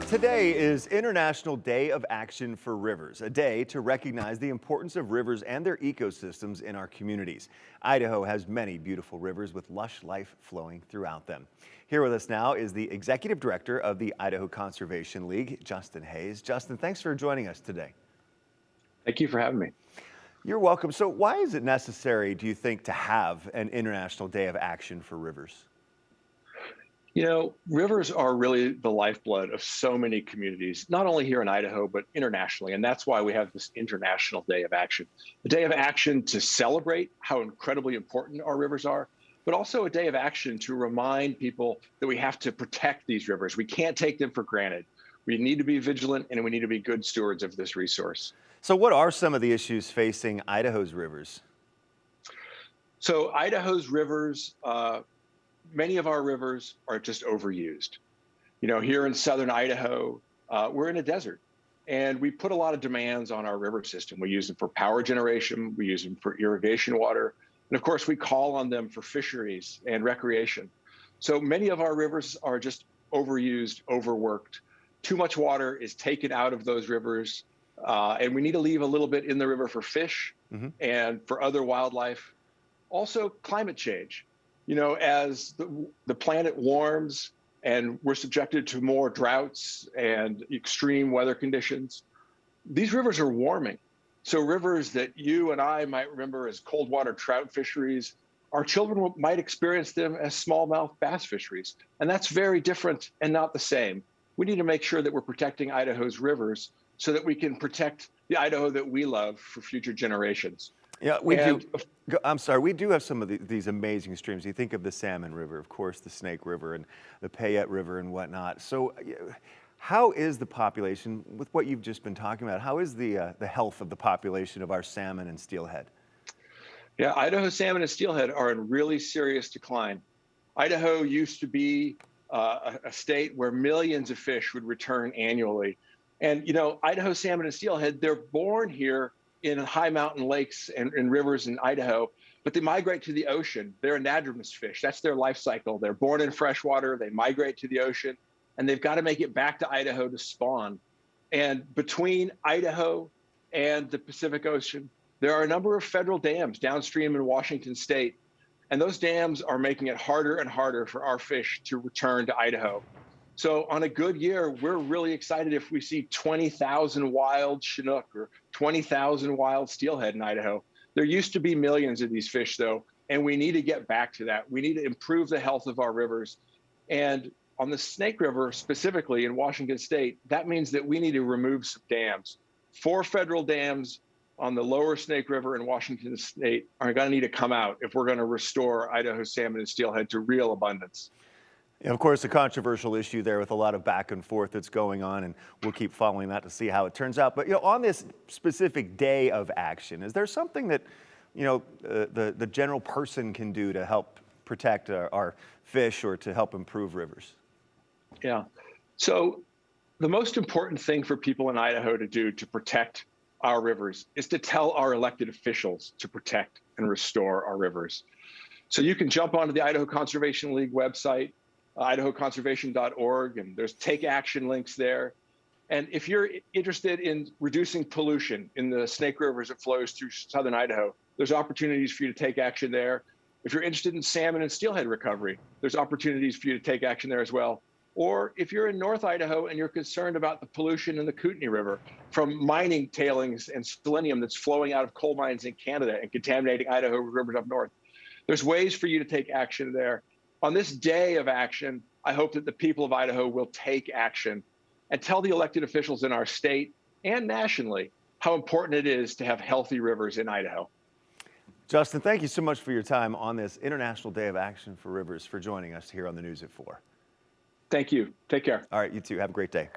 Today is International Day of Action for Rivers, a day to recognize the importance of rivers and their ecosystems in our communities. Idaho has many beautiful rivers with lush life flowing throughout them. Here with us now is the Executive Director of the Idaho Conservation League, Justin Hayes. Justin, thanks for joining us today. Thank you for having me. You're welcome. So why is it necessary, do you think, to have an International Day of Action for Rivers? You know, rivers are really the lifeblood of so many communities, not only here in Idaho, but internationally. And that's why we have this International Day of Action, a day of action to celebrate how incredibly important our rivers are, but also a day of action to remind people that we have to protect these rivers. We can't take them for granted. We need to be vigilant and we need to be good stewards of this resource. So what are some of the issues facing Idaho's rivers? So Idaho's rivers, many of our rivers are just overused. You know, here in southern Idaho, we're in a desert and we put a lot of demands on our river system. We use them for power generation, we use them for irrigation water, and of course we call on them for fisheries and recreation. So many of our rivers are just overused, overworked. Too much water is taken out of those rivers, and we need to leave a little bit in the river for fish and for other wildlife. Also, climate change. You know, as the planet warms and we're subjected to more droughts and extreme weather conditions, these rivers are warming. So rivers that you and I might remember as cold water trout fisheries, our children might experience them as smallmouth bass fisheries. And that's very different and not the same. We need to make sure that we're protecting Idaho's rivers so that we can protect the Idaho that we love for future generations. Yeah, we do. I'm sorry, we do have some of these amazing streams. You think of the Salmon River, of course, the Snake River and the Payette River and whatnot. So how is the population, with what you've just been talking about, how is the health of the population of our salmon and steelhead? Yeah, Idaho salmon and steelhead are in really serious decline. Idaho used to be a state where millions of fish would return annually. And, you know, Idaho salmon and steelhead, they're born here in high mountain lakes and rivers in Idaho, but they migrate to the ocean. They're anadromous fish. That's their life cycle. They're born in freshwater, they migrate to the ocean, and they've got to make it back to Idaho to spawn. And between Idaho and the Pacific Ocean, there are a number of federal dams downstream in Washington state, and those dams are making it harder and harder for our fish to return to Idaho. So on a good year, we're really excited if we see 20,000 wild Chinook or 20,000 wild steelhead in Idaho. There used to be millions of these fish, though, and we need to get back to that. We need to improve the health of our rivers. And on the Snake River, specifically in Washington state, that means that we need to remove some dams. 4 federal dams on the lower Snake River in Washington state are going to need to come out if we're going to restore Idaho salmon and steelhead to real abundance. And of course, a controversial issue there with a lot of back and forth that's going on, and we'll keep following that to see how it turns out. But, you know, on this specific day of action, is there something that, you know, the general person can do to help protect our fish or to help improve rivers? Yeah. So the most important thing for people in Idaho to do to protect our rivers is to tell our elected officials to protect and restore our rivers. So you can jump onto the Idaho Conservation League website, idahoconservation.org, and there's take action links there. And if you're interested in reducing pollution in the Snake River as it flows through southern Idaho, there's opportunities for you to take action there. If you're interested in salmon and steelhead recovery, there's opportunities for you to take action there as well. Or if you're in North Idaho and you're concerned about the pollution in the Kootenai River from mining tailings and selenium that's flowing out of coal mines in Canada and contaminating Idaho rivers up north, there's ways for you to take action there. On this day of action, I hope that the people of Idaho will take action and tell the elected officials in our state and nationally how important it is to have healthy rivers in Idaho. Justin, thank you so much for your time on this International Day of Action for Rivers, for joining us here on the News at 4. Thank you. Take care. All right, you too. Have a great day.